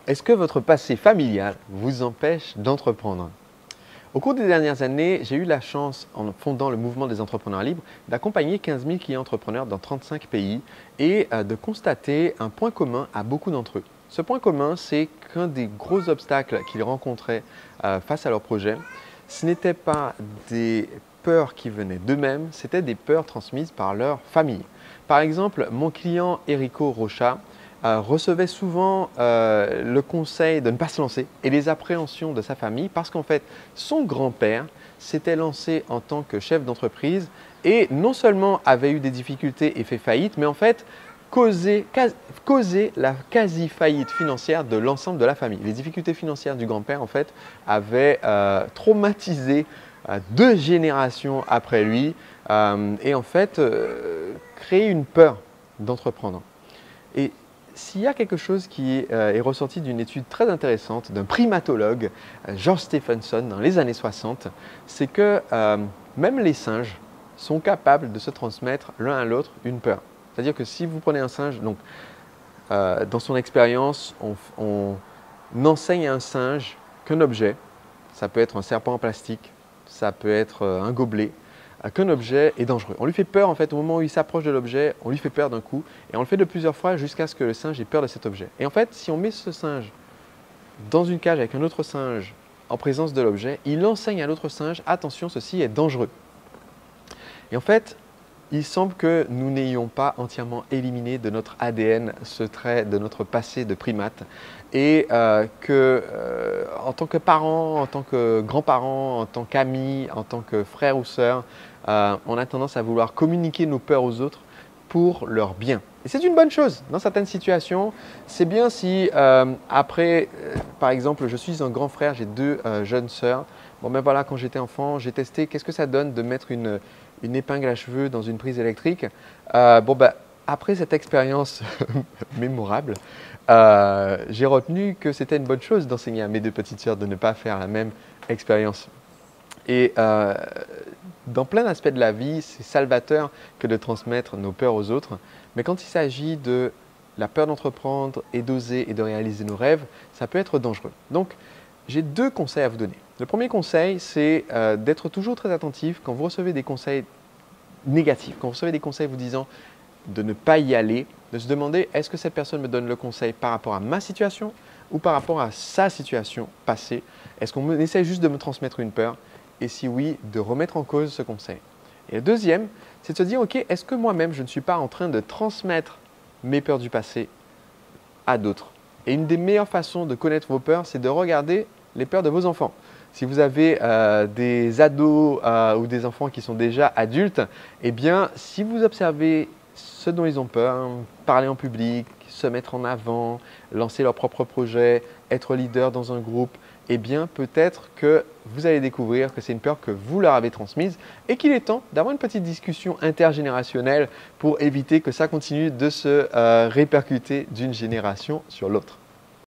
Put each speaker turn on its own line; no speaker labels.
Est-ce que votre passé familial vous empêche d'entreprendre? Au cours des dernières années, j'ai eu la chance, en fondant le mouvement des entrepreneurs libres, d'accompagner 15 000 clients entrepreneurs dans 35 pays et de constater un point commun à beaucoup d'entre eux. Ce point commun, c'est qu'un des gros obstacles qu'ils rencontraient face à leur projet, ce n'était pas des peurs qui venaient d'eux-mêmes, c'était des peurs transmises par leur famille. Par exemple, mon client Erico Rocha recevait souvent le conseil de ne pas se lancer et les appréhensions de sa famille parce qu'en fait, son grand-père s'était lancé en tant que chef d'entreprise et non seulement avait eu des difficultés et fait faillite, mais en fait causé la quasi-faillite financière de l'ensemble de la famille. Les difficultés financières du grand-père en fait avaient traumatisé 2 générations après lui et en fait créé une peur d'entreprendre. Et s'il y a quelque chose qui est ressorti d'une étude très intéressante d'un primatologue, George Stephenson, dans les années 60, c'est que même les singes sont capables de se transmettre l'un à l'autre une peur. C'est-à-dire que si vous prenez un singe, donc, dans son expérience, on enseigne à un singe qu'un objet, ça peut être un serpent en plastique, ça peut être un gobelet, qu'un objet est dangereux. On lui fait peur en fait au moment où il s'approche de l'objet, on lui fait peur d'un coup et on le fait de plusieurs fois jusqu'à ce que le singe ait peur de cet objet. Et en fait, si on met ce singe dans une cage avec un autre singe en présence de l'objet, il enseigne à l'autre singe, attention, ceci est dangereux. Et en fait, il semble que nous n'ayons pas entièrement éliminé de notre ADN ce trait de notre passé de primate et en tant que parents, en tant que grands-parents, en tant qu'amis, en tant que frères ou sœurs, on a tendance à vouloir communiquer nos peurs aux autres pour leur bien. Et c'est une bonne chose dans certaines situations. C'est bien si par exemple, je suis un grand frère, j'ai 2 jeunes sœurs. Bon ben voilà, quand j'étais enfant, j'ai testé qu'est-ce que ça donne de mettre une épingle à cheveux dans une prise électrique. Après cette expérience mémorable, j'ai retenu que c'était une bonne chose d'enseigner à mes 2 petites sœurs de ne pas faire la même expérience. Et dans plein d'aspects de la vie, c'est salvateur que de transmettre nos peurs aux autres. Mais quand il s'agit de la peur d'entreprendre et d'oser et de réaliser nos rêves, ça peut être dangereux. Donc, j'ai 2 conseils à vous donner. Le premier conseil, c'est d'être toujours très attentif quand vous recevez des conseils négatifs, quand vous recevez des conseils vous disant de ne pas y aller, de se demander est-ce que cette personne me donne le conseil par rapport à ma situation ou par rapport à sa situation passée? Est-ce qu'on essaie juste de me transmettre une peur? Et si oui, de remettre en cause ce conseil. Et le deuxième, c'est de se dire ok, est-ce que moi-même je ne suis pas en train de transmettre mes peurs du passé à d'autres? Et une des meilleures façons de connaître vos peurs, c'est de regarder les peurs de vos enfants. Si vous avez des ados ou des enfants qui sont déjà adultes, eh bien, si vous observez ce dont ils ont peur, parler en public, se mettre en avant, lancer leur propre projet, être leader dans un groupe, eh bien, peut-être que vous allez découvrir que c'est une peur que vous leur avez transmise et qu'il est temps d'avoir une petite discussion intergénérationnelle pour éviter que ça continue de se répercuter d'une génération sur l'autre.